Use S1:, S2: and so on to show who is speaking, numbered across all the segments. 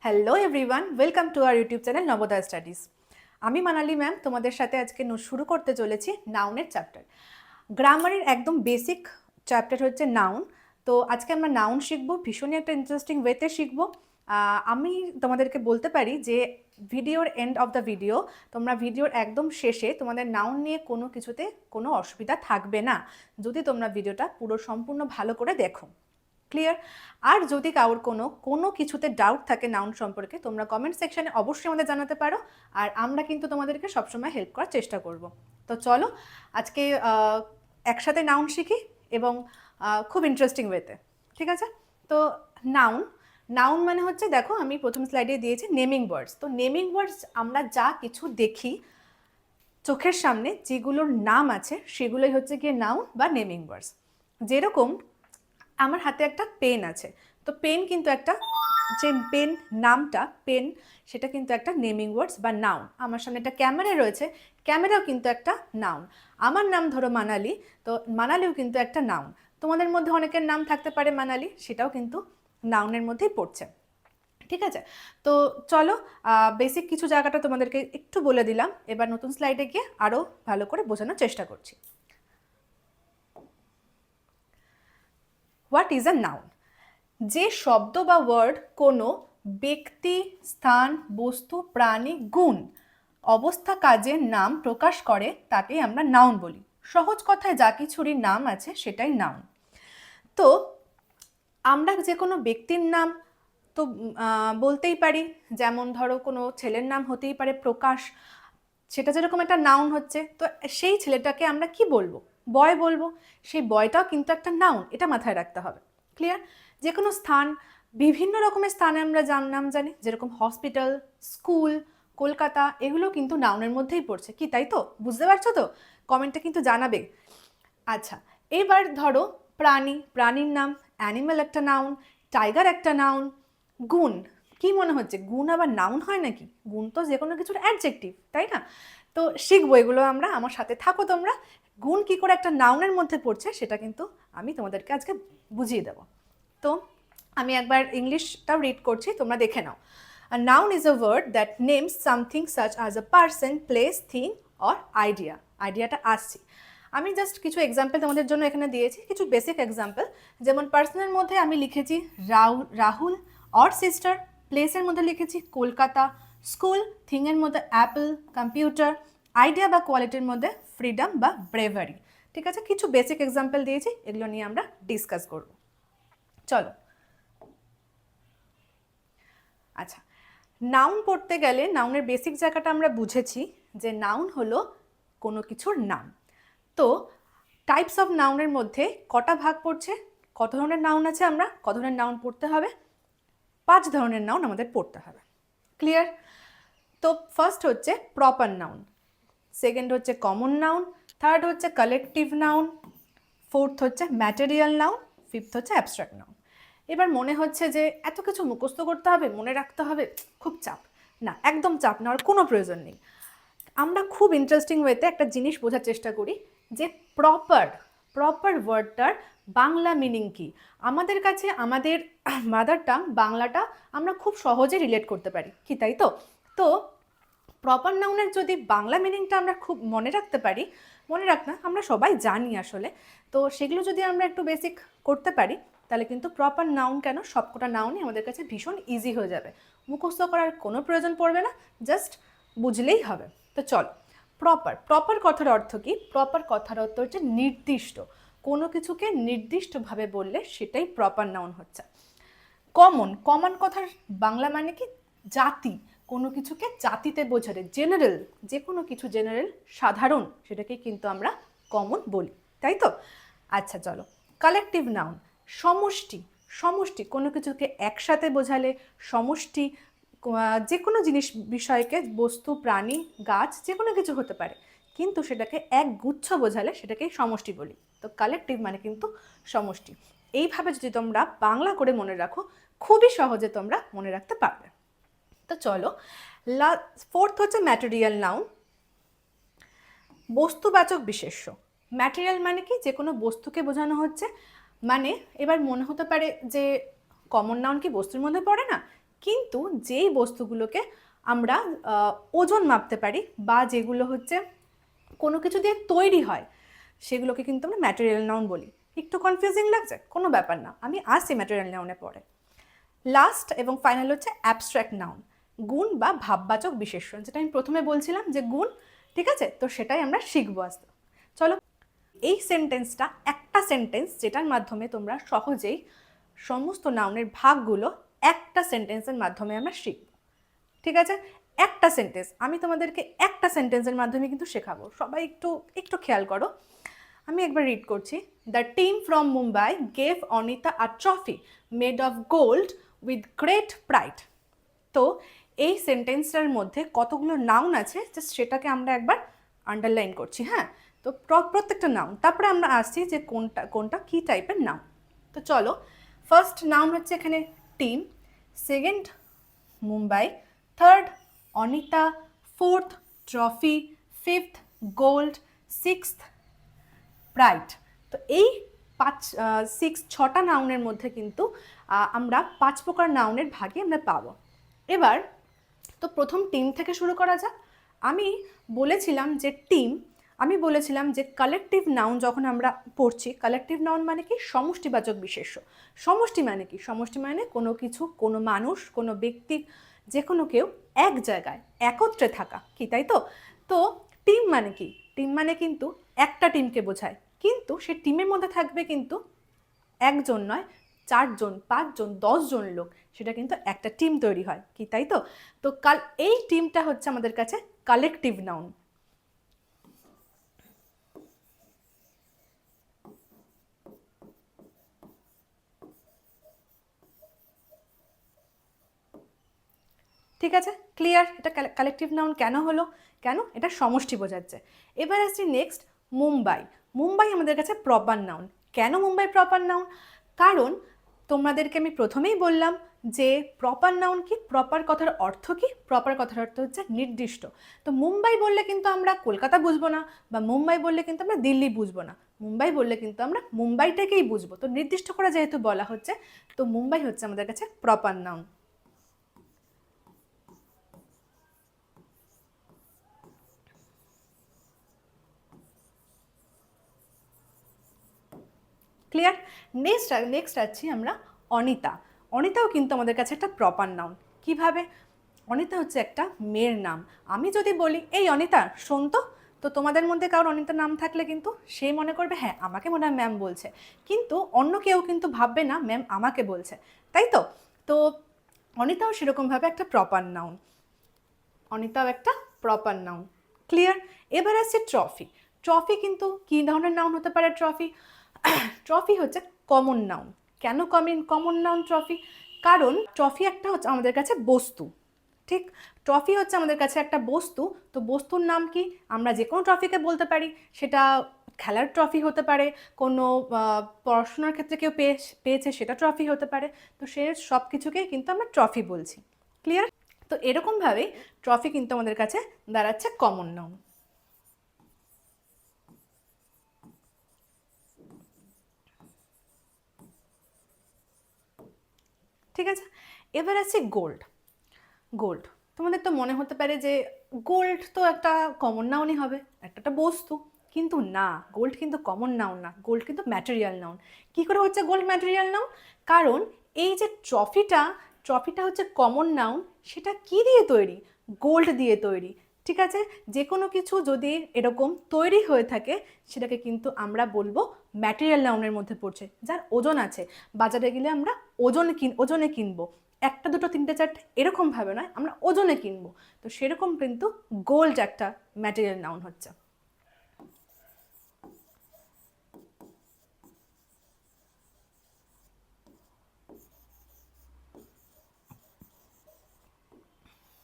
S1: Hello everyone, welcome to our YouTube channel Navodaya studies. আমি Manali ma'am তোমাদের সাথে আজকে শুরু করতে চলেছি নাউনের চ্যাপ্টার। গ্রামারের একদম বেসিক চ্যাপ্টার হচ্ছে নাউন। তো আজকে আমরা নাউন শিখবো, ভীষণই একটা ইন্টারেস্টিং ওয়েতে শিখবো। আমি তোমাদেরকে বলতে পারি যে ভিডিওর এন্ড অফ দ্য ভিডিও, তোমরা ভিডিওর একদম শেষে তোমাদের নাউন নিয়ে কোনো কিছুতে কোনো অসুবিধা থাকবে না, যদি তোমরা ভিডিওটা পুরো সম্পূর্ণ ভালো করে দেখো। ক্লিয়ার? আর যদি কারোর কোনো কিছুতে ডাউট থাকে নাউন সম্পর্কে, তোমরা কমেন্ট সেকশনে অবশ্যই আমাদের জানাতে পারো, আর আমরা কিন্তু তোমাদেরকে সবসময় হেল্প করার চেষ্টা করব। তো চলো আজকে একসাথে নাউন শিখি, এবং খুব ইন্টারেস্টিং ওয়েতে। ঠিক আছে? তো নাউন নাউন মানে হচ্ছে, দেখো আমি প্রথম স্লাইডে দিয়েছি নেমিং ওয়ার্ডস। তো নেমিং ওয়ার্ডস আমরা যা কিছু দেখি চোখের সামনে, যেগুলোর নাম আছে সেগুলোই হচ্ছে গিয়ে নাউন বা নেমিং ওয়ার্ডস। যেরকম আমার হাতে একটা পেন আছে, তো পেন কিন্তু একটা, যে পেন নামটা পেন, সেটা কিন্তু একটা নেমিং ওয়ার্ডস বা নাউন। আমার সামনে একটা ক্যামেরা রয়েছে, ক্যামেরাও কিন্তু একটা নাউন। আমার নাম ধরো মানালি, তো মানালিও কিন্তু একটা নাউন। তোমাদের মধ্যে অনেকের নাম থাকতে পারে মানালি, সেটাও কিন্তু নাউনের মধ্যেই পড়ছে। ঠিক আছে? তো চলো বেসিক কিছু জায়গাটা তোমাদেরকে একটু বলে দিলাম, এবার নতুন স্লাইডে গিয়ে আরও ভালো করে বোঝানোর চেষ্টা করছি। What is a noun? যে শব্দ বা ওয়ার্ড কোনো ব্যক্তি, স্থান, বস্তু, প্রাণী, গুণ, অবস্থা, কাজের নাম প্রকাশ করে তাকে আমরা নাউন বলি। সহজ কথায় যা কিছুরই নাম আছে সেটাই নাউন। তো আমরা যে কোনো ব্যক্তির নাম তো বলতেই পারি, যেমন ধরো কোনো ছেলের নাম হতেই পারে প্রকাশ, সেটা যেরকম একটা নাউন হচ্ছে, তো সেই ছেলেটাকে আমরা কি বলবো? বয় বলবো। সেই বয়টাও কিন্তু একটা নাউন, এটা মাথায় রাখতে হবে। ক্লিয়ার? যে কোনো স্থান, বিভিন্ন রকমের স্থানে আমরা নাম জানি, যেরকম হসপিটাল, স্কুল, কলকাতা, এগুলো কিন্তু নাউনের মধ্যেই পড়ছে। কি তাই তো? বুঝতে পারছো তো? কমেন্টে কিন্তু জানাবে। আচ্ছা, এবার ধরো প্রাণী, প্রাণীর নাম অ্যানিম্যাল একটা নাউন, টাইগার একটা নাউন। গুণ, কি মনে হচ্ছে গুণ আবার নাউন হয় নাকি? গুণ তো যে কোনো কিছুর অ্যাডজেক্টিভ, তাই না? তো শিখবো এগুলো আমরা, আমার সাথে থাকো তোমরা। গুণ কি করে একটা নাউনের মধ্যে পড়ছে সেটা কিন্তু আমি তোমাদেরকে আজকে বুঝিয়ে দেবো। তো আমি একবার ইংলিশটাও রিড করছি, তোমরা দেখে নাও। A noun is a word that names something such as a person, place, thing or idea. আইডিয়াটা আসছি। আমি জাস্ট কিছু এক্সাম্পল তোমাদের জন্য এখানে দিয়েছি, কিছু বেসিক এক্সাম্পল। যেমন পার্সনের মধ্যে আমি লিখেছি রাহুল অর সিস্টার, প্লেসের মধ্যে লিখেছি কলকাতা, স্কুল, থিংয়ের মধ্যে অ্যাপল, কম্পিউটার, আইডিয়া বা কোয়ালিটির মধ্যে ফ্রিডম বা ব্রেভারি। ঠিক আছে? কিছু বেসিক এক্সাম্পল দিয়েছি, এগুলো নিয়ে আমরা ডিসকাস করব। চলো। আচ্ছা, নাউন পড়তে গেলে নাউনের বেসিক জায়গাটা আমরা বুঝেছি, যে নাউন হলো কোনো কিছুর নাম। তো টাইপস অফ নাউনের মধ্যে কটা ভাগ পড়ছে, কত ধরনের নাউন আছে, আমরা কত ধরনের নাউন পড়তে হবে? 5 ধরনের নাউন আমাদের পড়তে হবে। ক্লিয়ার? তো ফার্স্ট হচ্ছে প্রপার নাউন, সেকেন্ড হচ্ছে কমন নাউন, থার্ড হচ্ছে কালেকটিভ নাউন, ফোর্থ হচ্ছে ম্যাটেরিয়াল নাউন, ফিফথ হচ্ছে অ্যাবস্ট্রাক্ট নাউন। এবার মনে হচ্ছে যে এত কিছু মুখস্থ করতে হবে, মনে রাখতে হবে, খুব চাপ। না, একদম চাপ নেওয়ার কোনো প্রয়োজন নেই। আমরা খুব ইন্টারেস্টিং ওয়েতে একটা জিনিস বোঝার চেষ্টা করি, যে প্রপার প্রপার ওয়ার্ডটার বাংলা মিনিং কি। আমাদের কাছে আমাদের মাদার টাং বাংলাটা আমরা খুব সহজে রিলেট করতে পারি, কি তাই তো? তো প্রপার নাউনের যদি বাংলা মিনিংটা আমরা খুব মনে রাখতে পারি, মনে রাখ না, আমরা সবাই জানি আসলে, তো সেগুলো যদি আমরা একটু বেসিক করতে পারি, তাহলে কিন্তু প্রপার নাউন কেন, সবকটা নাউনই আমাদের কাছে ভীষণ ইজি হয়ে যাবে। মুখস্থ করার কোনো প্রয়োজন পড়বে না, জাস্ট বুঝলেই হবে। তো চলো, প্রপার প্রপার কথার অর্থ কি? প্রপার কথার অর্থ হচ্ছে নির্দিষ্ট, কোনো কিছুকে নির্দিষ্টভাবে বললে সেটাই প্রপার নাউন হচ্ছে। কমন কমন কথার বাংলা মানে কি? জাতি, কোনো কিছুকে জাতিতে বোঝালে, জেনারেল, যে কোনো কিছু জেনারেল, সাধারণ, সেটাকে কিন্তু আমরা কমন বলি, তাই তো? আচ্ছা চলো, কালেকটিভ নাউন, সমষ্টি, সমষ্টি কোনো কিছুকে একসাথে বোঝালে, সমষ্টি যে কোনো জিনিস বিষয়কে, বস্তু, প্রাণী, গাছ, যে কোনো কিছু হতে পারে, কিন্তু সেটাকে এক গুচ্ছ বোঝালে সেটাকেই সমষ্টি বলি। তো কালেকটিভ মানে কিন্তু সমষ্টি। এইভাবে যদি তোমরা বাংলা করে মনে রাখো, খুবই সহজে তোমরা মনে রাখতে পারবে। তো চলো, ফোর্থ হচ্ছে ম্যাটেরিয়াল নাউন, বস্তুবাচক বিশেষ্য। ম্যাটেরিয়াল মানে কি? যে কোনো বস্তুকে বোঝানো হচ্ছে। মানে এবার মনে হতে পারে যে কমন নাউন কি বস্তুর মধ্যে পড়ে না? কিন্তু যেই বস্তুগুলোকে আমরা ওজন মাপতে পারি বা যেগুলো হচ্ছে কোনো কিছু দিয়ে তৈরি হয় সেগুলোকে কিন্তু আমরা ম্যাটেরিয়াল নাউন বলি। একটু কনফিউজিং লাগছে? কোনো ব্যাপার না, আমি আসছি ম্যাটেরিয়াল নাউনে পরে। লাস্ট এবং ফাইনাল হচ্ছে অ্যাবস্ট্রাক্ট নাউন, গুণ বা ভাববাচক বিশেষণ, যেটা আমি প্রথমে বলছিলাম যে গুণ, ঠিক আছে? তো সেটাই আমরা শিখবো আস্তে। চলো, এই সেন্টেন্সটা একটা সেন্টেন্স যেটার মাধ্যমে তোমরা সহজেই সমস্ত নাউনের ভাগগুলো একটা সেন্টেন্সের মাধ্যমে আমরা শিখব, ঠিক আছে? একটা সেন্টেন্স, আমি তোমাদেরকে একটা সেন্টেন্সের মাধ্যমে কিন্তু শেখাবো। সবাই একটু একটু খেয়াল করো, আমি একবার রিড করছি। The team from Mumbai gave Anita a trophy made of gold with great pride. তো এই সেন্টেন্সটার মধ্যে কতগুলো নাউন আছে জাস্ট সেটাকে আমরা একবার আন্ডারলাইন করছি। হ্যাঁ, তো প্রত্যেকটা নাউন, তারপরে আমরা আসছি যে কোনটা কোনটা কী টাইপের নাউন। তো চলো, ফার্স্ট নাউন হচ্ছে এখানে team, second Mumbai, third Anita, fourth trophy, fifth gold, sixth pride. তো এই ছটা নাউনের মধ্যে কিন্তু আমরা 5 প্রকার নাউনের ভাগে আমরা পাবো। এবার তো প্রথম টিম থেকে শুরু করা যাক। আমি বলেছিলাম যে কালেকটিভ নাউন যখন আমরা পড়ছি, কালেকটিভ নাউন মানে কি? সমষ্টিবাচক বিশেষ্য। সমষ্টি মানে কি? সমষ্টি মানে কোনো কিছু, কোনো মানুষ, কোনো ব্যক্তি, যে কোনো কেউ এক জায়গায় একত্রে থাকা, কি তাই তো? তো টিম মানে কি? টিম মানে কিন্তু একটা টিমকে বোঝায়, কিন্তু সে টিমের মধ্যে থাকবে কিন্তু একজন নয়, 4 জন, 5 জন, 10 জন লোক, সেটা কিন্তু একটা টিম তৈরি হয়, কি তাই তো? তো এই টিমটা হচ্ছে আমাদের কাছে কালেকটিভ নাউন। ঠিক আছে, ক্লিয়ার? এটা কালেকটিভ নাউন কেন হলো? কেন? এটা সমষ্টি বোঝাচ্ছে। এবার আসছি নেক্সট, মুম্বাই। মুম্বাই আমাদের কাছে প্রপার নাউন। কেন মুম্বাই প্রপার নাউন? কারণ তোমাদেরকে আমি প্রথমেই বললাম যে প্রপার নাউন কি? প্রপার কথার অর্থ কি? প্রপার কথার অর্থ হচ্ছে নির্দিষ্ট। তো মুম্বাই বললে কিন্তু আমরা কলকাতা বুঝবো না, বা মুম্বাই বললে কিন্তু আমরা দিল্লি বুঝবো না। মুম্বাই বললে কিন্তু আমরা মুম্বাইটাকেই বুঝবো। তো নির্দিষ্ট করে যেহেতু বলা হচ্ছে, তো মুম্বাই হচ্ছে আমাদের কাছে প্রপার নাউন। ক্লিয়ার? নেক্সট আছি আমরা অনিতা। অনিতাও কিন্তু আমাদের কাছে একটা প্রপার নাউন। কিভাবে? অনিতা হচ্ছে একটা মেয়ের নাম। আমি যদি বলি এই অনিতা শোন তো, তো তোমাদের মধ্যে কারোর অনিতা নাম থাকলে কিন্তু সে মনে করবে হ্যাঁ আমাকে মনে হয় ম্যাম বলছে, কিন্তু অন্য কেউ কিন্তু ভাববে না ম্যাম আমাকে বলছে, তাই তো? তো অনিতাও সেরকমভাবে একটা প্রপার নাউন। অনিতাও একটা প্রপার নাউন। ক্লিয়ার? এবার আসছে ট্রফি। ট্রফি কিন্তু কী ধরনের নাউন হতে পারে? ট্রফি হচ্ছে কমন নাউন। কেন কমন নাউন ট্রফি? কারণ ট্রফি একটা হচ্ছে আমাদের কাছে বস্তু, ঠিক? ট্রফি হচ্ছে আমাদের কাছে একটা বস্তু। তো বস্তুর নাম কি? আমরা যে কোনো ট্রফিকে বলতে পারি। সেটা খেলার ট্রফি হতে পারে, কোনো পড়াশোনার ক্ষেত্রে কেউ পেয়েছে সেটা ট্রফি হতে পারে। তো সে সব কিছুকেই কিন্তু আমরা ট্রফি বলছি। ক্লিয়ার? তো এরকমভাবেই ট্রফি কিন্তু আমাদের কাছে দাঁড়াচ্ছে কমন নাউন। ঠিক আছে, এবার আছে গোল্ড। গোল্ড, তোমাদের তো মনে হতে পারে যে গোল্ড তো একটা কমন নাউনই হবে, একটা বস্তু। কিন্তু না, গোল্ড কিন্তু কমন নাউন না, গোল্ড কিন্তু ম্যাটেরিয়াল নাউন। কি করে হচ্ছে গোল্ড ম্যাটেরিয়াল নাউন? কারণ এই যে ট্রফিটা হচ্ছে কমন নাউন, সেটা কি দিয়ে তৈরি? গোল্ড দিয়ে তৈরি। ঠিক আছে, যে কোনো কিছু যদি এরকম তৈরি হয়ে থাকে সেটাকে কিন্তু আমরা বলবো ম্যাটেরিয়াল নাউনের মধ্যে পড়ছে, যার ওজন আছে। বাজারে গেলে আমরা ওজনে কিনবো, একটা দুটো তিনটে চারটে এরকমভাবে নয়, আমরা ওজনে কিনবো। তো সেরকম কিন্তু গোল্ড একটা ম্যাটেরিয়াল নাউন হচ্ছে।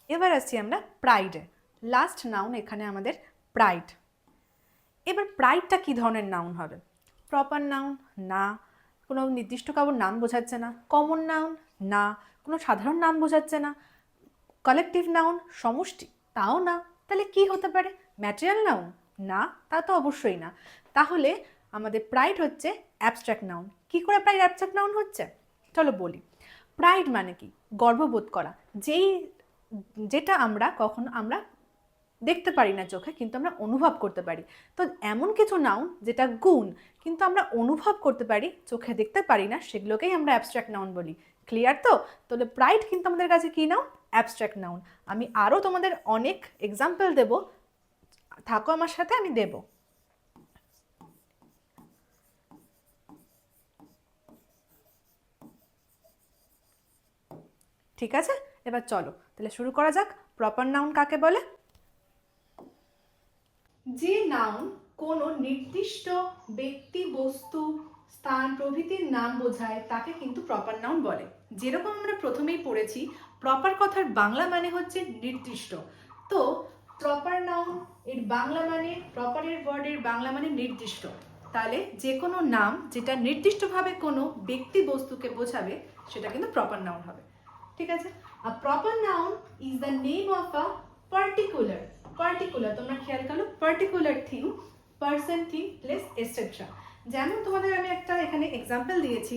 S1: এবার আসছি আমরা প্রাইডে। লাস্ট নাউন এখানে আমাদের প্রাইড। এবার প্রাইডটা কী ধরনের নাউন হবে? প্রপার নাউন না, কোনো নির্দিষ্ট কারোর নাম বোঝাচ্ছে না। কমন নাউন না, কোনো সাধারণ নাম বোঝাচ্ছে না। কালেকটিভ নাউন সমষ্টি, তাও না। তাহলে কি হতে পারে? ম্যাটেরিয়াল নাউন না, তা তো অবশ্যই না। তাহলে আমাদের প্রাইড হচ্ছে অ্যাবস্ট্রাক্ট নাউন। কি করে প্রাইড অ্যাবস্ট্রাক্ট নাউন হচ্ছে? চলো বলি। প্রাইড মানে কি? গর্ববোধ করা, যেটা আমরা দেখতে পারি না চোখে, কিন্তু আমরা অনুভব করতে পারি। তো এমন কিছু নাউন যেটা গুণ কিন্তু আমরা অনুভব করতে পারি, চোখে দেখতে পারি না, সেগুলোকেই আমরা অ্যাবস্ট্রাক্ট নাউন বলি। ক্লিয়ার তো? তাহলে প্রাইড কিন্তু আমাদের কাছে কি নাউন? Abstract noun. আমি আরও তোমাদের অনেক এক্সাম্পল দেব, থাকো আমার সাথে, আমি দেব। ঠিক আছে, এবার চলো তাহলে শুরু করা যাক। প্রপার নাউন কাকে বলে? যে নাউন কোনো নির্দিষ্ট ব্যক্তি, বস্তু, স্থান প্রভৃতির নাম বোঝায় তাকে কিন্তু প্রপার নাউন বলে। যেরকম আমরা প্রথমেই পড়েছি, প্রপার কথার বাংলা মানে হচ্ছে নির্দিষ্ট। তো প্রপার নাউন এর বাংলা মানে, প্রপারের ওয়ার্ডের বাংলা মানে নির্দিষ্ট। তাহলে যে কোনো নাম যেটা নির্দিষ্টভাবে কোনো ব্যক্তি, বস্তুকে বোঝাবে সেটা কিন্তু প্রপার নাউন হবে। ঠিক আছে? A proper noun is the name of a particular, তোমরা খেয়াল করো, particular thing, person, thing, place, etcetera. যেমন তোমাদের আমি একটা এখানে এক্সাম্পল দিয়েছি,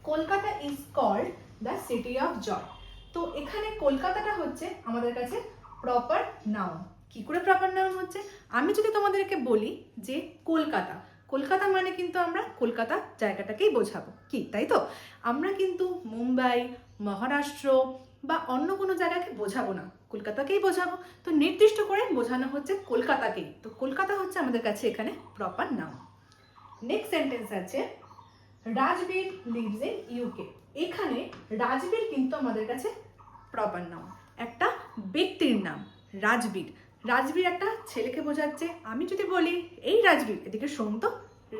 S1: Kolkata is called the city of joy. তো এখানে কলকাতাটা হচ্ছে আমাদের কাছে প্রপার নাউন। কি করে প্রপার নাউন হচ্ছে? আমি যদি তোমাদেরকে বলি যে কলকাতা, কলকাতা মানে কিন্তু আমরা কলকাতা জায়গাটাকেই বোঝাবো, কি তাই তো? আমরা কিন্তু মুম্বাই, মহারাষ্ট্র বা অন্য কোনো জায়গাকে বোঝাবো না, কলকাতাকেই বোঝাবো। তো নির্দিষ্ট করে বোঝানো হচ্ছে কলকাতাকেই। তো কলকাতা হচ্ছে আমাদের কাছে এখানে প্রপার নাউন। নেক্সট সেন্টেন্স আছে, রাজবীর লিভস ইন ইউকে। এখানে রাজবীর কিন্তু আমাদের কাছে প্রপার নাউন, একটা ব্যক্তির নাম রাজবীর। রাজবীর একটা ছেলেকে বোঝাচ্ছে। আমি যদি বলি এই রাজবীর, এদিকে শোন তো,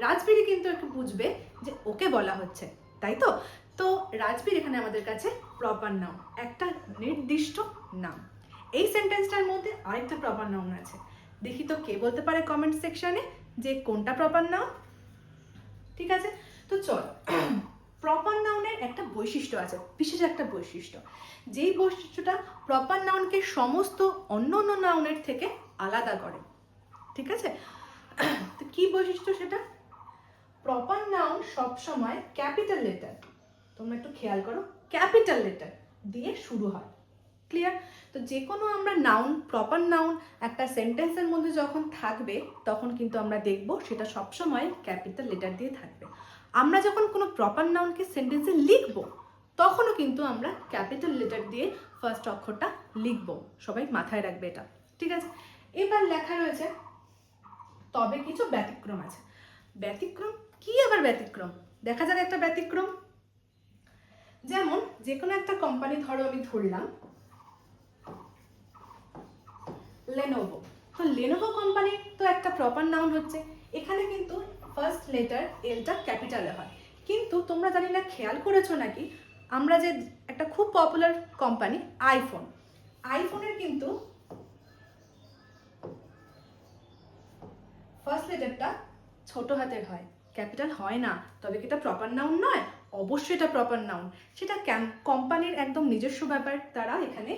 S1: রাজবীরই কিন্তু একটু বুঝবে যে ওকে বলা হচ্ছে, তাই তো? তো রাজবীর এখানে আমাদের কাছে প্রপার নাউন, একটা নির্দিষ্ট নাম। এই সেন্টেন্সটার মধ্যে আরেকটা প্রপার নাউন আছে, দেখি তো কে বলতে পারে কমেন্ট সেকশনে যে কোনটা প্রপার নাউন। ঠিক আছে, তো চল, প্রপার নাউনের একটা বৈশিষ্ট্য আছে, বিশেষ একটা বৈশিষ্ট্য, যেই বৈশিষ্ট্যটা প্রপার নাউনকে সমস্ত অন্য অন্য নাউনের থেকে আলাদা করে। ঠিক আছে, তো কি বৈশিষ্ট্য সেটা? প্রপার নাউন সবসময় ক্যাপিটাল লেটার, তোমরা একটু খেয়াল করো, ক্যাপিটাল লেটার দিয়ে শুরু হয়। ক্লিয়ার? তো যে কোনো আমরা নাউন, প্রপার নাউন একটা সেন্টেন্সের মধ্যে যখন থাকবে তখন কিন্তু আমরা দেখব সেটা সবসময় ক্যাপিটাল লেটার দিয়ে থাকবে। আমরা যখন কোনো প্রপার নাউনকে সেন্টেন্সে লিখব তখনও কিন্তু আমরা ক্যাপিটাল লেটার দিয়ে ফার্স্ট অক্ষরটা লিখব। সবাই মাথায় রাখবে এটা। ঠিক আছে, এবার লেখা রয়েছে তবে কিছু ব্যতিক্রম আছে। ব্যতিক্রম কি? আবার ব্যতিক্রম দেখা যাক একটা ব্যতিক্রম। যেমন যে কোনো একটা কোম্পানি, ধরো আমি ধরলাম লেনোভো। তো লেনোভো কোম্পানি তো একটা প্রপার নাউন হচ্ছে, এখানে কিন্তু ফার্স্ট লেটার এলটা ক্যাপিটালে হয়। কিন্তু তোমরা জানি না খেয়াল করেছো নাকি, আমরা যে একটা খুব পপুলার কোম্পানি আইফোন, আইফোনের কিন্তু ফার্স্ট লেটারটা ছোট হাতের হয়, ক্যাপিটাল হয় না। তবে কি এটা প্রপার নাউন নয়? অবশ্যই এটা প্রপার নাউন। সেটা কোম্পানির একদম নিজস্ব ব্যাপার, তারা এখানে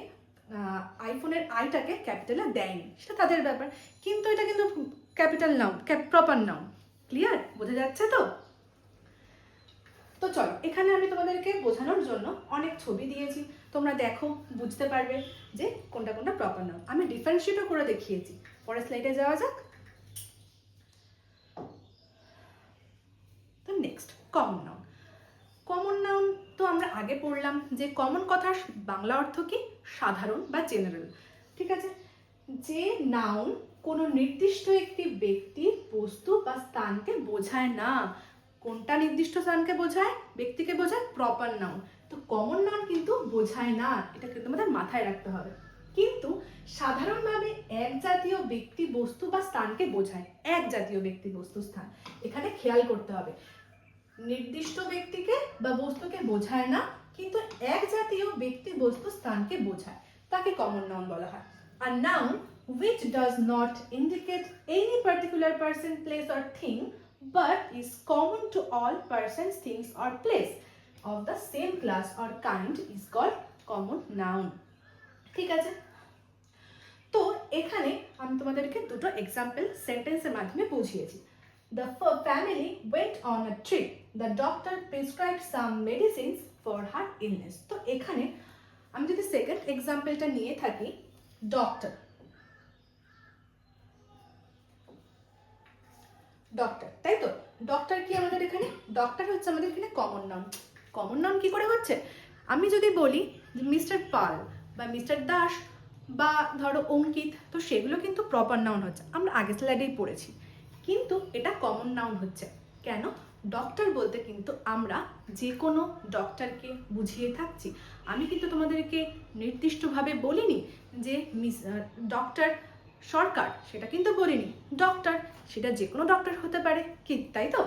S1: আইফোনের আইটাকে ক্যাপিটালে দেয়নি, সেটা তাদের ব্যাপার, কিন্তু এটা কিন্তু capital noun, proper noun. Clear? বোঝা যাচ্ছে তো? তো চলো, এখানে আমি তোমাদেরকে বোঝানোর জন্য অনেক ছবি দিয়েছি, তোমরা দেখো, বুঝতে পারবে যে কোনটা কোনটা প্রপার নাউন। আমি ডিফারেন্সিয়েটও করে দেখিয়েছি। পরের স্লাইডে যাওয়া যাক। তো next, common noun. Common noun তো আমরা আগে পড়লাম যে কমন কথার বাংলা অর্থ কি? সাধারণ বা জেনারেল। ঠিক আছে, যে নাউন কোনো নির্দিষ্ট একটি ব্যক্তি, বস্তু বা স্থানকে বোঝায় না। কোনটা নির্দিষ্ট স্থানকে বোঝায়? ব্যক্তিকে বোঝায়? Proper noun. তো কমন নাউন কিন্তু বোঝায় না, এটা কিন্তু আমাদের মাথায় রাখতে হবে। কিন্তু সাধারণভাবে এক জাতীয় ব্যক্তি, বস্তু বা স্থানকে বোঝায়, এক জাতীয় ব্যক্তি, বস্তু, স্থান। এখানে খেয়াল করতে হবে, নির্দিষ্ট ব্যক্তিকে বা বস্তুকে বোঝায় না, কিন্তু এক জাতীয় ব্যক্তি, বস্তু, স্থানকে বোঝায়, তাকে কমন নাউন বলা হয়। আর noun which does not indicate any particular person, place or thing but is common to all persons, things or place of the same class or kind is called common noun. ঠিক আছে, তো এখানে আমি তোমাদেরকে দুটো example সেন্টেন্সের মাধ্যমে বুঝিয়েছি। The family went on a trip. The doctor prescribed some medicines for her illness. তো এখানে আমি যদি সেকেন্ড এক্সাম্পলটা নিয়ে থাকি, ডক্টর, ডক্টর, তাই তো? ডক্টর কি আমাদের এখানে? ডক্টর হচ্ছে আমাদের এখানে কমন নাউন। কমন নাউন কি করে হচ্ছে? আমি যদি বলি মিস্টার পাল বা মিস্টার দাস বা ধরো অঙ্কিত, তো সেগুলো কিন্তু প্রপার নাউন হচ্ছে, আমরা আগের স্লাইডেই পড়েছি। কিন্তু এটা কমন নাউন হচ্ছে কেন? ডক্টর বলতে কিন্তু আমরা যে কোনো ডক্টরকে বুঝিয়ে থাকছি। আমি কিন্তু তোমাদেরকে নির্দিষ্টভাবে বলিনি যে ডক্টর সরকার, সেটা কিন্তু বলিনি। ডক্টর সেটা যে কোনো ডক্টর হতে পারে কি, তাই তো?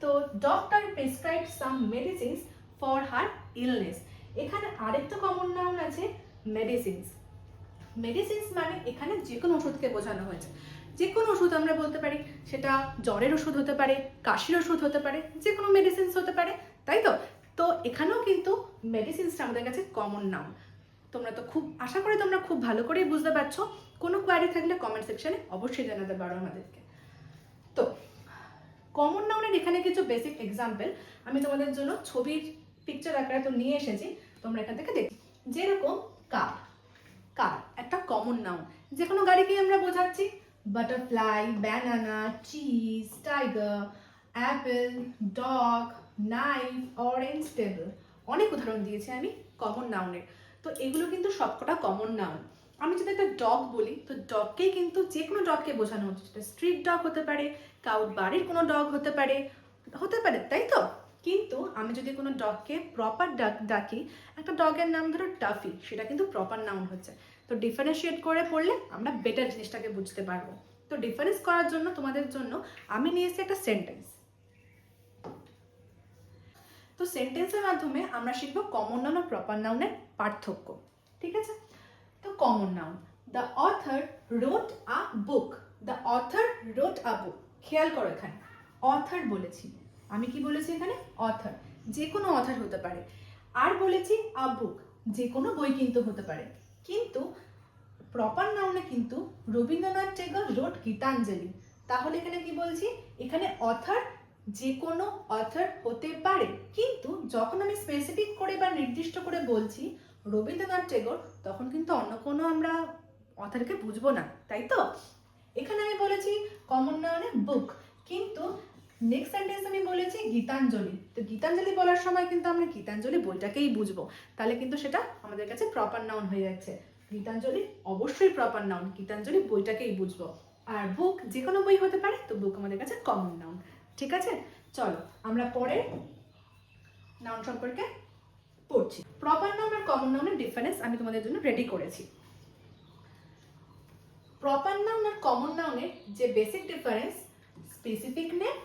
S1: তো doctor prescribe some medicines for her illness. এখানে আরেকটা কমন নাউন আছে মেডিসিনস। মেডিসিনস মানে এখানে যে কোনো ওষুধকে বোঝানো হয়েছে। যে কোনো ওষুধ আমরা বলতে পারি, সেটা জ্বরের ওষুধ হতে পারে, কাশির ওষুধ হতে পারে, যে কোনো মেডিসিনস হতে পারে, তাই তো? তো এখানেও কিন্তু মেডিসিনসটা আমাদের কাছে কমন নাউন। তোমরা তো খুব আশা করি তোমরা খুব ভালো করেই বুঝতে পারছো। কোনো কোয়ারি থাকলে কমেন্ট সেকশনে অবশ্যই জানাতে পারো আমাদেরকে। তো কমন নাউনের এখানে কিছু বেসিক এক্সাম্পল আমি তোমাদের জন্য ছবির পিকচার আকারে তো নিয়ে এসেছি, তোমরা এখান থেকে দেখো। যেরকম কার, কার একটা কমন নাউন, যে কোনো গাড়িকেই আমরা বোঝাচ্ছি। Butterfly, banana, cheese, tiger, Apple, dog, knife, orange, table, অনেক উদাহরণ দিয়েছি আমি কমন নাউনের। তো এগুলো কিন্তু সবকটা কমন নাউন। আমি যদি একটা ডগ বলি, তো ডগকেই কিন্তু যে কোনো ডগকে বোঝানো হচ্ছে। সেটা স্ট্রিট ডগ হতে পারে, কারোর বাড়ির কোনো ডগ হতে পারে, তাই তো? কিন্তু আমি যদি কোনো ডগকে প্রপার ডাকি, একটা ডগের নাম ধরো টাফি, সেটা কিন্তু প্রপার নাউন হচ্ছে। তো ডিফারেন্সিয়েট করে পড়লে আমরা বেটার জিনিসটাকে বুঝতে পারবো। তো ডিফারেন্স করার জন্য তোমাদের জন্য আমি নিয়ে এসেছি একটা সেন্টেন্স। তো সেন্টেন্সের মাধ্যমে আমরা শিখবো কমন নাউন আর প্রপার নাউনের পার্থক্য, ঠিক আছে? তো common noun, the author wrote a book. The author wrote a book, খেয়াল করো এখানে অথর বলেছি, আমি কি বলেছি এখানে? অথর, যে কোনো অথর হতে পারে। আর বলেছি আ বুক, যে কোনো বই কিন্তু হতে পারে। কিন্তু প্রপার নাউনে কিন্তু রবীন্দ্রনাথ টেগর রোট গীতাঞ্জলি। তাহলে এখানে কি বলছি? এখানে অথর যে কোনো অথর হতে পারে, কিন্তু যখন আমি স্পেসিফিক করে বা নির্দিষ্ট করে বলছি রবীন্দ্রনাথ টেগর, তখন কিন্তু অন্য কোনো আমরা অথরকে বুঝবো না, তাই তো? এখানে আমি বলেছি কমন নাউনে বুক, কিন্তু নেক্সট সেন্টেন্স আমি বলেছি গীতাঞ্জলি। তো গীতাঞ্জলি বলার সময় কিন্তু আমরা গীতাঞ্জলি বইটাকেই বুঝবো, তাহলে কিন্তু সেটা আমাদের কাছে প্রপার নাউন হয়ে যাচ্ছে। গীতাঞ্জলি অবশ্যই প্রপার নাউন, গীতাঞ্জলি বইটাকেই বুঝবো। আর বুক যে কোনো বই হতে পারে, তো বুক আমাদের কাছে কমন নাউন, ঠিক আছে? চলো আমরা পরে নাউন সম্পর্কে পড়ছি। প্রপার নাউন আর কমন নাউনের ডিফারেন্স আমি তোমাদের জন্য রেডি করেছি। প্রপার নাউন আর কমন নাউনের যে বেসিক ডিফারেন্স, স্পেসিফিক নেম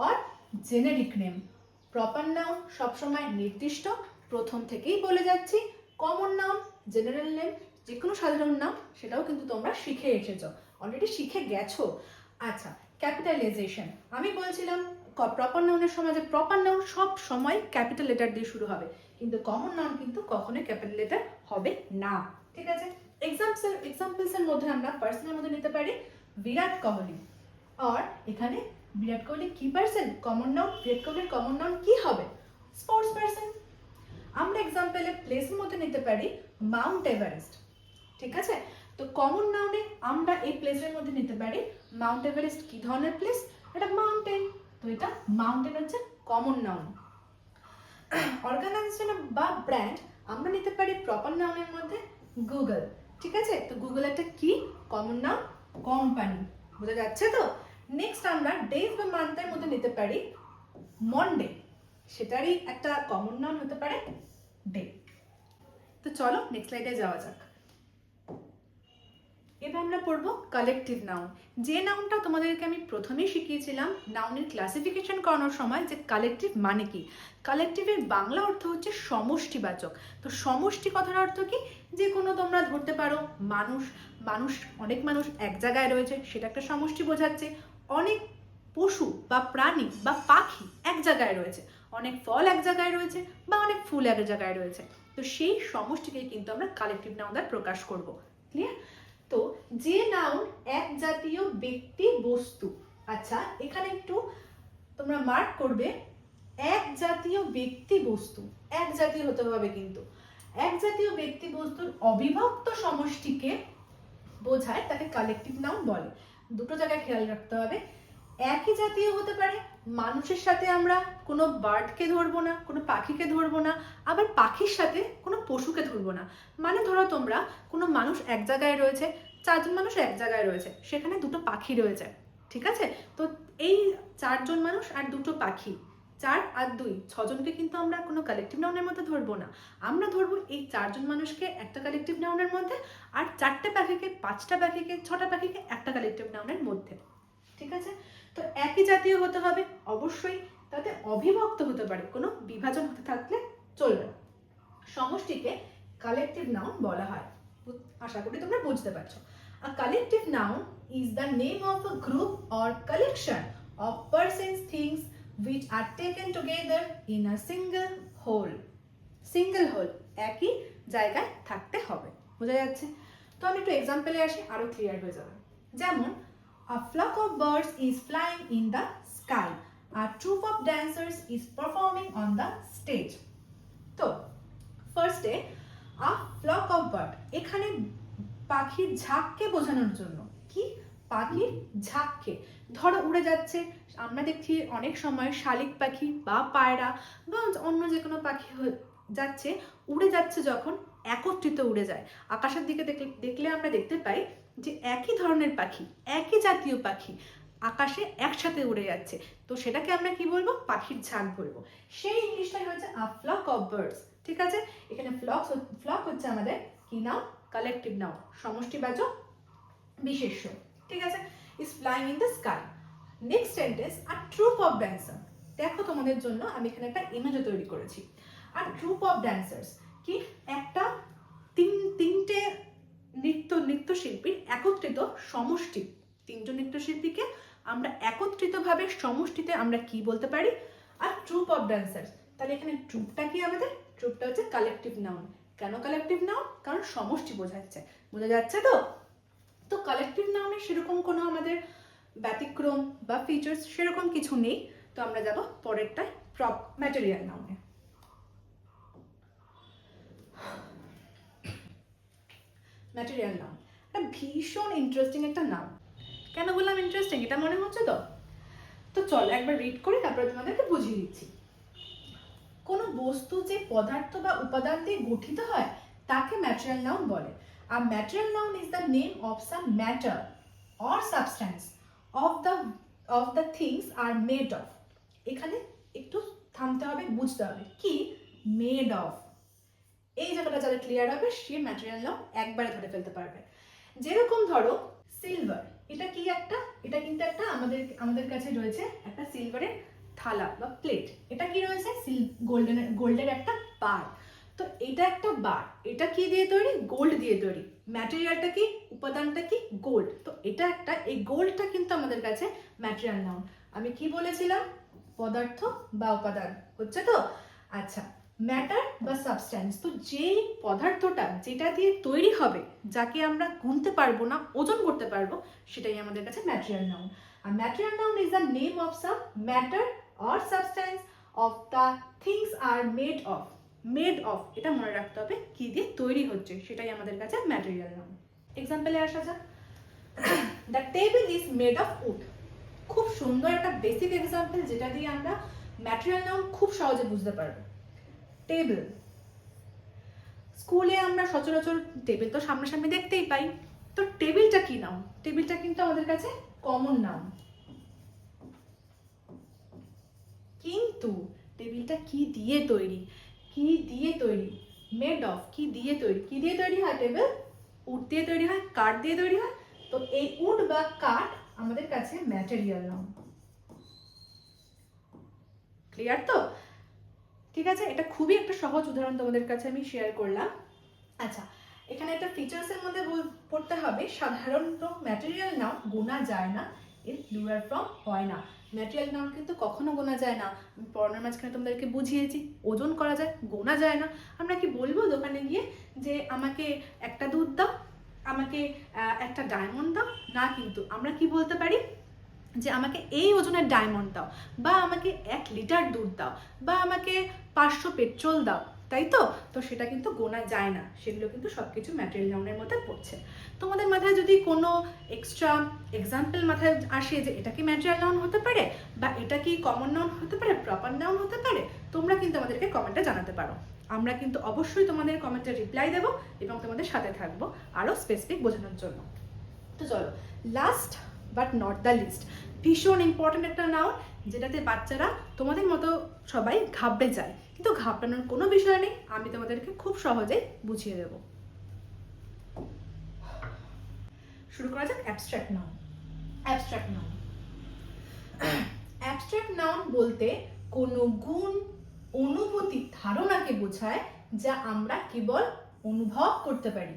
S1: আর জেনেরিক নেম। প্রপার নাউন সবসময় নির্দিষ্ট, প্রথম থেকেই বলে যাচ্ছি। কমন নাউন জেনারেল নেম, যে কোনো সাধারণ নাম, সেটাও কিন্তু তোমরা শিখে এসেছো, অলরেডি শিখে গেছো। আচ্ছা, ক্যাপিটালাইজেশন আমি বলছিলাম প্রপার নাউনের সময় যে প্রপার নাউন সব সময় ক্যাপিটাল লেটার দিয়ে শুরু হবে, কিন্তু কমন নাউন কিন্তু কখনোই ক্যাপিটাল লেটার হবে না, ঠিক আছে? এক্সাম্পলসের মধ্যে আমরা পার্সনের মধ্যে নিতে পারি বিরাট কোহলি। আর এখানে বিরাট কোহলি কি পার্সন? Common noun. বিরাট কোহলির কমন নাউন কি হবে? Sports person. আমরা এক্সাম্পলে প্লেসের মধ্যে নিতে পারি মাউন্ট এভারেস্ট, ঠিক আছে? তো কমন নাউনে আমরা এই প্লেসের মধ্যে নিতে পারি মাউন্ট এভারেস্ট কি ধরনের প্লেস? এটা মাউন্টেন, তো এটা মাউন্টেন হচ্ছে কমন নাউন। অর্গানাইজেশন বা ব্র্যান্ড আমরা নিতে পারি প্রপার নাউনের মধ্যে গুগল, ঠিক আছে? তো গুগল একটা কি কমন নাউন? কোম্পানি, বোঝা যাচ্ছে তো? নেক্সট আমরা ডেজ বা মান্থের মধ্যে নিতে পারি মন্ডে, সেটারই একটা কমন নাউন হতে পারে ডে। তো চলো নেক্সট স্লাইডে যাওয়া যাক। এবার আমরা পড়বো কালেকটিভ নাউন, যে নাউনটা তোমাদেরকে আমি প্রথমেই শিখিয়েছিলাম নাউনের ক্লাসিফিকেশন করানোর সময়, যে কালেকটিভ মানে কি। কালেকটিভের বাংলা অর্থ হচ্ছে সমষ্টিবাচক। তো সমষ্টি কথার অর্থ কি? যে কোনো তোমরা ধরতে পারো মানুষ, অনেক মানুষ এক জায়গায় রয়েছে, সেটা একটা সমষ্টি বোঝাচ্ছে। অনেক পশু বা প্রাণী বা পাখি এক জায়গায় রয়েছে, অনেক ফল এক জায়গায় রয়েছে, বা অনেক ফুল এক জায়গায় রয়েছে। তো সেই সমষ্টিকে কিন্তু আমরা কালেকটিভ নাউন দ্বারা প্রকাশ করব। ক্লিয়ার? তো যে নাউন এক জাতীয় ব্যক্তি বস্তু, আচ্ছা এখানে একটু তোমরা মার্ক করবে, এক জাতীয় ব্যক্তি বস্তু। এক জাতীয় হতে হবে, কিন্তু এক জাতীয় ব্যক্তি বস্তুর অবিভক্ত সমষ্টিকে বোঝায়, তাকে কালেকটিভ নাউন বলে। দুটো জায়গায় খেয়াল রাখতে হবে, একই জাতীয় হতে পারে, মানুষের সাথে আমরা কোনো বার্ডকে ধরবো না, কোনো পাখিকে ধরবো না, আবার পাখির সাথে কোনো পশুকে ধরবো না। মানে ধরো তোমরা কোনো মানুষ এক জায়গায় রয়েছে, চারজন মানুষ এক জায়গায় রয়েছে, সেখানে দুটো পাখি রয়েছে, ঠিক আছে? তো এই চারজন মানুষ আর দুটো পাখি, 4 আর 2, 6 জনকে কিন্তু আমরা কোনো কালেকটিভ নাউনের মধ্যে ধরবো না। আমরা ধরবো এই 4 জন মানুষকে একটা কালেকটিভ নাউনের মধ্যে, আর 4টে পাখিকে, 5টা পাখিকে, 6টা পাখিকে একটা কালেকটিভ নাউনের মধ্যে, ঠিক আছে? তো একই জাতীয় হতে হবে অবশ্যই, তাতে অবিভক্ত হতে পারে, কোনো বিভাজন হতে থাকলে চলবে না। সমষ্টিকে কালেকটিভ নাউন বলা হয়। আশা করি তোমরা বুঝতে পারছো। A collective noun is the name of a group or collection of persons, things which are taken together in a single whole. Single whole, একই জায়গায় থাকতে হবে, বোঝা যাচ্ছে? তো আমি একটু এক্সাম্পলে আসি, আরো ক্লিয়ার হয়ে যাবে। যেমন a flock of birds is flying in the sky. A troupe of dancers is performing on the stage. তো ফার্স্টে a flock of bird, এখানে পাখির ঝাঁককে বোঝানোর জন্য, কি পাখির ঝাঁককে, ধরো উড়ে যাচ্ছে, আমরা দেখছি অনেক সময় শালিক পাখি বা পায়রা বা অন্য যে কোনো পাখি যাচ্ছে, উড়ে যাচ্ছে, যখন একত্রিত উড়ে যায় আকাশের দিকে দেখলে আমরা দেখতে পাই যে একই ধরনের পাখি, একই জাতীয় পাখি আকাশে একসাথে উড়ে যাচ্ছে, তো সেটাকে আমরা কি বলবো? পাখির ঝাঁক বলবো। সেই ইংলিশটাই হচ্ছে a flock of birds, ঠিক আছে? এখানে ফ্লক হচ্ছে আমাদের কি নাউন? কালেকটিভ নাউন, সমষ্টিবাচক বিশেষ্য, ঠিক আছে? is flying in the sky. Next sentence, a troupe of dancers। দেখো তোমাদের জন্য আমি এখানে একটা ইমেজও তৈরি করেছি। আর ট্রুপ অফ ড্যান্সার্স কি? একটা তিনটে নৃত্যশিল্পীর একত্রিত সমষ্টি। 3জন নৃত্যশিল্পীকে আমরা একত্রিতভাবে সমষ্টিতে আমরা কি বলতে পারি? আর ট্রুপ অফ ড্যান্সার্স। তাহলে এখানে ট্রুপটা কি আমাদের? ট্রুপটা হচ্ছে কালেকটিভ নাউন। কেন কালেকটিভ নাউন? কারণ সমষ্টি বোঝাচ্ছে, বোঝা যাচ্ছে তো? তো কালেকটিভ নাউনের সেরকম কোনো আমাদের ব্যতিক্রম বা ফিচার্স সেরকম কিছু নেই। তো আমরা যাব পরেরটায়, ম্যাটেরিয়াল নাউনে। ম্যাটেরিয়াল নাউন একটা ভীষণ ইন্টারেস্টিং একটা নাউন। কেন বললাম ইন্টারেস্টিং? এটা মনে হচ্ছে তো? তো চলো একবার রিড করি, তারপরে তোমাদেরকে বুঝিয়ে দিচ্ছি। কোনো বস্তু যে পদার্থ বা উপাদান দিয়ে গঠিত হয় তাকে ম্যাটেরিয়াল নাউন বলে। আর material noun is the name of some matter or substance of the things are made of. এখানে একটু থামতে হবে, বুঝতে হবে কি মেড অফ। এই জায়গাটা যাদের ক্লিয়ার হবে সে ম্যাটেরিয়াল নাউন একবারে ধরে ফেলতে পারবে। যেরকম ধরো সিলভার, এটা কি একটা? এটা কিন্তু একটা আমাদের কাছে রয়েছে একটা সিলভারের থালা বা প্লেট। এটা কি রয়েছে? গোল্ডের একটা বার। তো এটা একটা বার, এটা কি দিয়ে তৈরি? গোল্ড দিয়ে তৈরি। ম্যাটেরিয়ালটা কি? উপাদানটা কি? গোল্ড। তো এটা একটা, এই গোল্ডটা কিন্তু আমাদের কাছে ম্যাটেরিয়াল নাউন। আমি কি বলেছিলাম? পদার্থ বা উপাদান, হচ্ছে তো? আচ্ছা, ম্যাটার বা সাবস্ট্যান্স, তো যেই পদার্থটা যেটা দিয়ে তৈরি হবে, যাকে আমরা গুনতে পারবো না, ওজন করতে পারবো, সেটাই আমাদের কাছে ম্যাটেরিয়াল নাউন। আর material noun is the name of some matter or substance of the things are made of. Made of, এটা মনে রাখতে হবে, কি দিয়ে তৈরি হচ্ছে, সেটাই আমাদের কাছে ম্যাটেরিয়াল নাউন। এক্সাম্পলে আসা যাক, the table is made of wood. খুব সুন্দর একটা বেসিক এক্সাম্পল, যেটা দিয়ে আমরা ম্যাটেরিয়াল নাউন খুব সহজে বুঝতে পারবো। টেবিল, স্কুলে আমরা সচরাচর টেবিল তো সামনাসামনি দেখতেই পাই। তো টেবিলটা কি নাউন? টেবিলটা কিন্তু আমাদের কাছে কমন নাউন, কিন্তু টেবিলটা কি দিয়ে তৈরি? কি দিয়ে তৈরি? মেড অফ, কি দিয়ে তৈরি? কি দিয়ে তৈরি হয় টেবিল? উড দিয়ে তৈরি হয়, কাঠ দিয়ে তৈরি হয়। তো এই উড বা কাঠ আমাদের কাছে ম্যাটেরিয়াল নাউন। ক্লিয়ার তো? ঠিক আছে, এটা খুবই একটা সহজ উদাহরণ তোমাদের কাছে আমি শেয়ার করলাম। আচ্ছা, এখানে একটা ফিচার্সের মধ্যে পড়তে হবে, সাধারণত ম্যাটেরিয়াল নাউন গোনা যায় না, এর প্লুরাল ফর্ম হয় না। ম্যাটেরিয়াল নাউন কিন্তু কখনো গোনা যায় না। আমি পড়ানোর মাঝখানে তোমাদেরকে বুঝিয়েছি, ওজন করা যায়, গোনা যায় না। আমরা কি বলবো দোকানে গিয়ে যে আমাকে একটা দুধ দাও, আমাকে একটা ডায়মন্ড দাও? না, কিন্তু আমরা কি বলতে পারি? যে আমাকে এই ওজনের ডায়মন্ড দাও, বা আমাকে 1 লিটার দুধ দাও, বা আমাকে 500 পেট্রোল দাও, তাই তো? তো সেটা কিন্তু গোনা যায় না, সেগুলো কিন্তু সব কিছু ম্যাটেরিয়াল নাউনের মধ্যে পড়ছে। তোমাদের মাথায় যদি কোনো এক্সট্রা এক্সাম্পল মাথায় আসে যে এটা কি ম্যাটেরিয়াল নাউন হতে পারে, বা এটা কি কমন নাউন হতে পারে, প্রপার নাউন হতে পারে, তোমরা কিন্তু আমাদেরকে কমেন্টে জানাতে পারো। আমরা কিন্তু অবশ্যই তোমাদের কমেন্টে রিপ্লাই দেবো এবং তোমাদের সাথে থাকবো আরও স্পেসিফিক বোঝানোর জন্য। তো চলো, last but not the least, ভীষণ ইম্পর্টেন্ট একটা নাউন, যেটাতে বাচ্চারা তোমাদের মতো সবাই ঘাবড়ে যায়, কিন্তু ঘাবড়ানোর কোনো বিষয় নেই, আমি তোমাদেরকে খুব সহজেই বুঝিয়ে দেব। শুরু করা যাক abstract noun. Abstract noun, abstract noun বলতে কোনো গুণ, অনুভূতি, ধারণাকে বোঝায় যা আমরা কেবল অনুভব করতে পারি।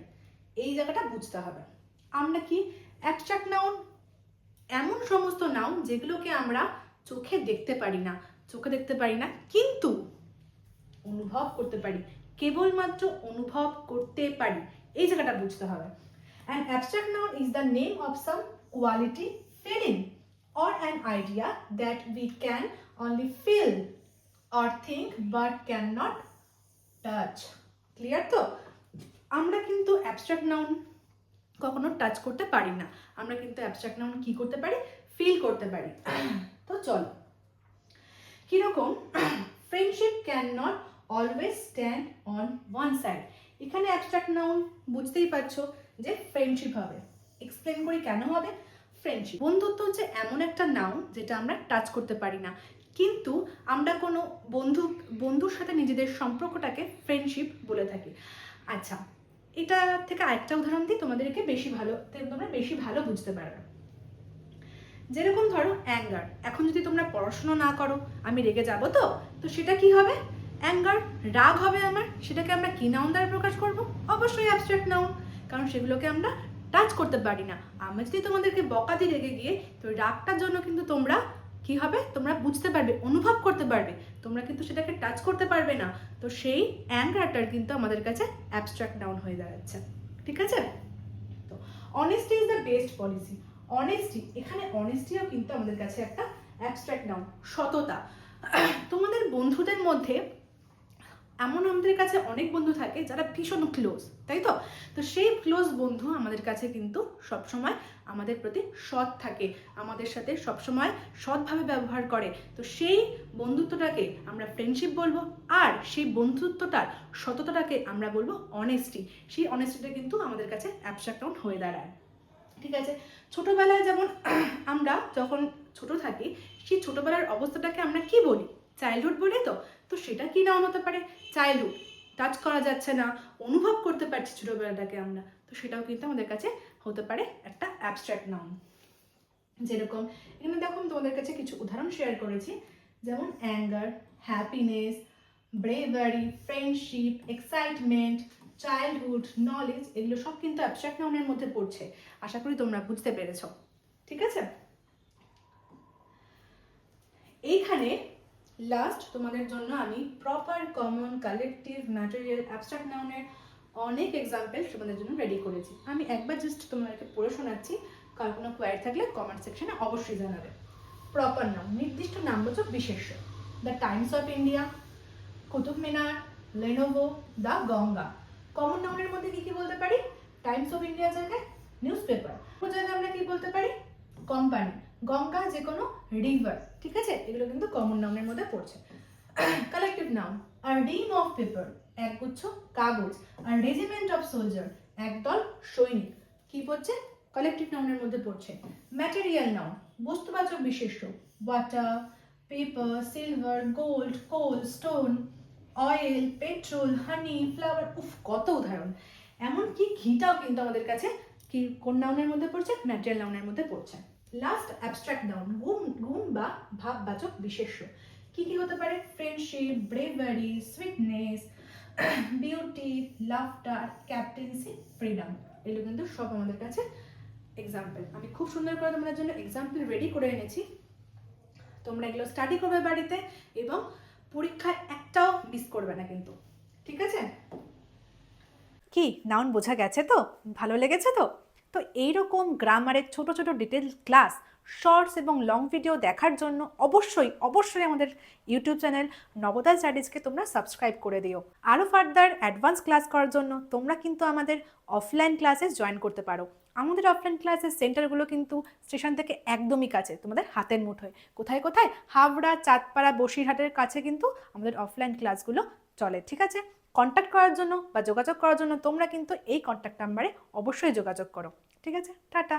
S1: এই জায়গাটা বুঝতে হবে। আমরা কি অ্যাবস্ট্রাক্ট নাউন এমন সমস্ত নাউন যেগুলোকে আমরা চোখে দেখতে পারি না, কিন্তু অনুভব করতে পারি, কেবলমাত্র অনুভব করতে পারি, এই জায়গাটা বুঝতে হবে। An abstract noun is the name of some quality, feeling or an idea that we can only feel or think but cannot touch. Clear তো? আমরা কিন্তু অ্যাবস্ট্রাক্ট নাউন কখনো টাচ করতে পারি না, আমরা কিন্তু অ্যাবস্ট্রাক্ট নাউন কি করতে পারি, ফিল করতে পারি। তো চলো, কিরকম, friendship can not always stand on one side. এখানে অ্যাবস্ট্রাক্ট নাউন বুঝতেই পারছো যে ফ্রেন্ডশিপ হবে। এক্সপ্লেন করি কেন হবে। ফ্রেন্ডশিপ, বন্ধুত্ব হচ্ছে এমন একটা নাউন যেটা আমরা টাচ করতে পারি না, কিন্তু আমরা কোনো বন্ধুর সাথে নিজেদের সম্পর্কটাকে ফ্রেন্ডশিপ বলে থাকি। আচ্ছা, এটা থেকে আরেকটা উদাহরণ দিই, তোমাদেরকে তোমরা বেশি ভালো বুঝতে পারবে। যেরকম ধরো অ্যাঙ্গার, এখন যদি তোমরা পড়াশোনা না করো, আমি রেগে যাবো, তো সেটা কি হবে, অ্যাঙ্গার, রাগ হবে আমার, সেটাকে আমরা কি নাউন দ্বারা প্রকাশ করব, অবশ্যই অ্যাবস্ট্রাক্ট নাউন, কারণ সেগুলোকে আমরা টাচ করতে পারি না। আমি যদি তোমাদেরকে বকা দিয়ে রেগে গিয়ে, তো রাগটার জন্য কিন্তু তোমরা কি হবে, তোমরা বুঝতে পারবে, অনুভব করতে পারবে, তোমরা কিন্তু সেটাকে টাচ করতে পারবে না। তো সেই অ্যাঙ্গারটার কিন্তু আমাদের কাছে অ্যাবস্ট্রাক্ট নাউন হয়ে দাঁড়াচ্ছে। ঠিক আছে? তো honesty is the best policy. Honesty, এখানে অনেস্টিও কিন্তু আমাদের কাছে একটা অ্যাবস্ট্রাক্ট নাউন। সততা, তোমাদের বন্ধুদের মধ্যে এমন আমাদের কাছে অনেক বন্ধু থাকে যারা ভীষণ ক্লোজ, তাই তো? তো সেই ক্লোজ বন্ধু আমাদের কাছে কিন্তু সবসময় আমাদের প্রতি সৎ থাকে, আমাদের সাথে সবসময় সৎভাবে ব্যবহার করে। তো সেই বন্ধুত্বটাকে আমরা ফ্রেন্ডশিপ বলবো, আর সেই বন্ধুত্বটার সততাটাকে আমরা বলবো অনেস্টি। সেই অনেস্টিটা কিন্তু আমাদের কাছে অ্যাবস্ট্রাক্ট নাউন হয়ে দাঁড়ায়। ঠিক আছে? ছোটবেলায় যেমন আমরা যখন ছোট থাকি, সেই ছোটবেলার অবস্থাটাকে আমরা কি বলি, চাইল্ডহুড বলি। তো সেটা কি নাউন হতে পারে, চাইল্ডহুড, টাচ করা যাচ্ছে না, অনুভব করতে পারছি ছোটবেলাটাকে আমরা, তো সেটাও কিন্তু আমাদের কাছে হতে পারে একটা অ্যাবস্ট্রাক্ট নাউন। যেরকম এখানে দেখো তোমাদের কাছে কিছু উদাহরণ শেয়ার করেছি, যেমন anger, happiness, bravery, friendship, excitement, childhood, knowledge, এগুলো সব কিন্তু অ্যাবস্ট্রাক্ট নাউনের মধ্যে পড়ছে। আশা করি তোমরা বুঝতে পেরেছ। ঠিক আছে? এইখানে লাস্ট তোমাদের জন্য আমি proper, common, collective, material, abstract নাউনের অনেক এক্সাম্পল তোমাদের জন্য রেডি করেছি। আমি একবার জাস্ট তোমাদেরকে পড়ে শোনাচ্ছি, কার কোনো কোয়ারি থাকলে কমেন্ট সেকশনে অবশ্যই জানাবে। প্রপার নাউন, নির্দিষ্ট নামবাচক বিশেষ্য, the Times of India, Qutub Minar, Lenovo, the Ganga. Common নাউনের মধ্যে কি কি বলতে পারি, টাইমস অফ ইন্ডিয়া জায়গায় নিউজ পেপার, কোন জায়গায় আমরা কি বলতে পারি, কোম্পানি, গঙ্গা যে কোনো রিভার। ঠিক আছে? এগুলো কিন্তু কমন নাউনের মধ্যে পড়ছে। Collective noun, a Rim of paper, একগুচ্ছ কাগজ, আ রেজিমেন্ট অফ সোলজার, একদল সৈনিক, কি পড়ছে, কালেকটিভ নাউনের মধ্যে পড়ছে। ম্যাটেরিয়াল নাউন, বস্তুবাচক বিশেষ্য, ওয়াটার, পেপার, সিলভার, গোল্ড, কোল, স্টোন, অয়েল, পেট্রোল, হানি, ফ্লাওয়ার, উফ কত উদাহরণ। এমনকি ঘিটাও কিন্তু আমাদের কাছে কি কোন নাউনের মধ্যে পড়ছে, ম্যাটেরিয়াল নাউনের মধ্যে পড়ছে। লাস্ট অ্যাবস্ট্রাক্ট নাউন, গুণ বা ভাববাচক বিশেষ্য, কি কি হতে পারে, friendship, bravery, sweetness, beauty, laughter, captaincy, freedom, এগুলো কিন্তু সব আমাদের কাছে এক্সাম্পল। আমি খুব সুন্দর করে তোমাদের জন্য এক্সাম্পল রেডি করে এনেছি, তোমরা এগুলো স্টাডি করবে বাড়িতে, এবং পরীক্ষায় একটাও মিস করবে না কিন্তু। ঠিক আছে? কি নাউন বোঝা গেছে তো? ভালো লেগেছে তো? তো এইরকম গ্রামারের ছোট ছোট ডিটেল ক্লাস, শর্টস এবং লং ভিডিও দেখার জন্য অবশ্যই আমাদের ইউটিউব চ্যানেল নবোদয় স্টাডিজকে তোমরা সাবস্ক্রাইব করে দিও। আরও ফার্দার অ্যাডভান্স ক্লাস করার জন্য তোমরা কিন্তু আমাদের অফলাইন ক্লাসে জয়েন করতে পারো। আমাদের অফলাইন ক্লাসের সেন্টারগুলো কিন্তু স্টেশন থেকে একদমই কাছে, তোমাদের হাতের মুঠোয়। কোথায় কোথায়? হাবড়া, চাঁদপাড়া, বসিরহাটের কাছে কিন্তু আমাদের অফলাইন ক্লাসগুলো চলে। ঠিক আছে, কন্ট্যাক্ট করার জন্য বা যোগাযোগ করার জন্য তোমরা কিন্তু এই কন্ট্যাক্ট নাম্বারে অবশ্যই যোগাযোগ করো। ঠিক আছে, টাটা।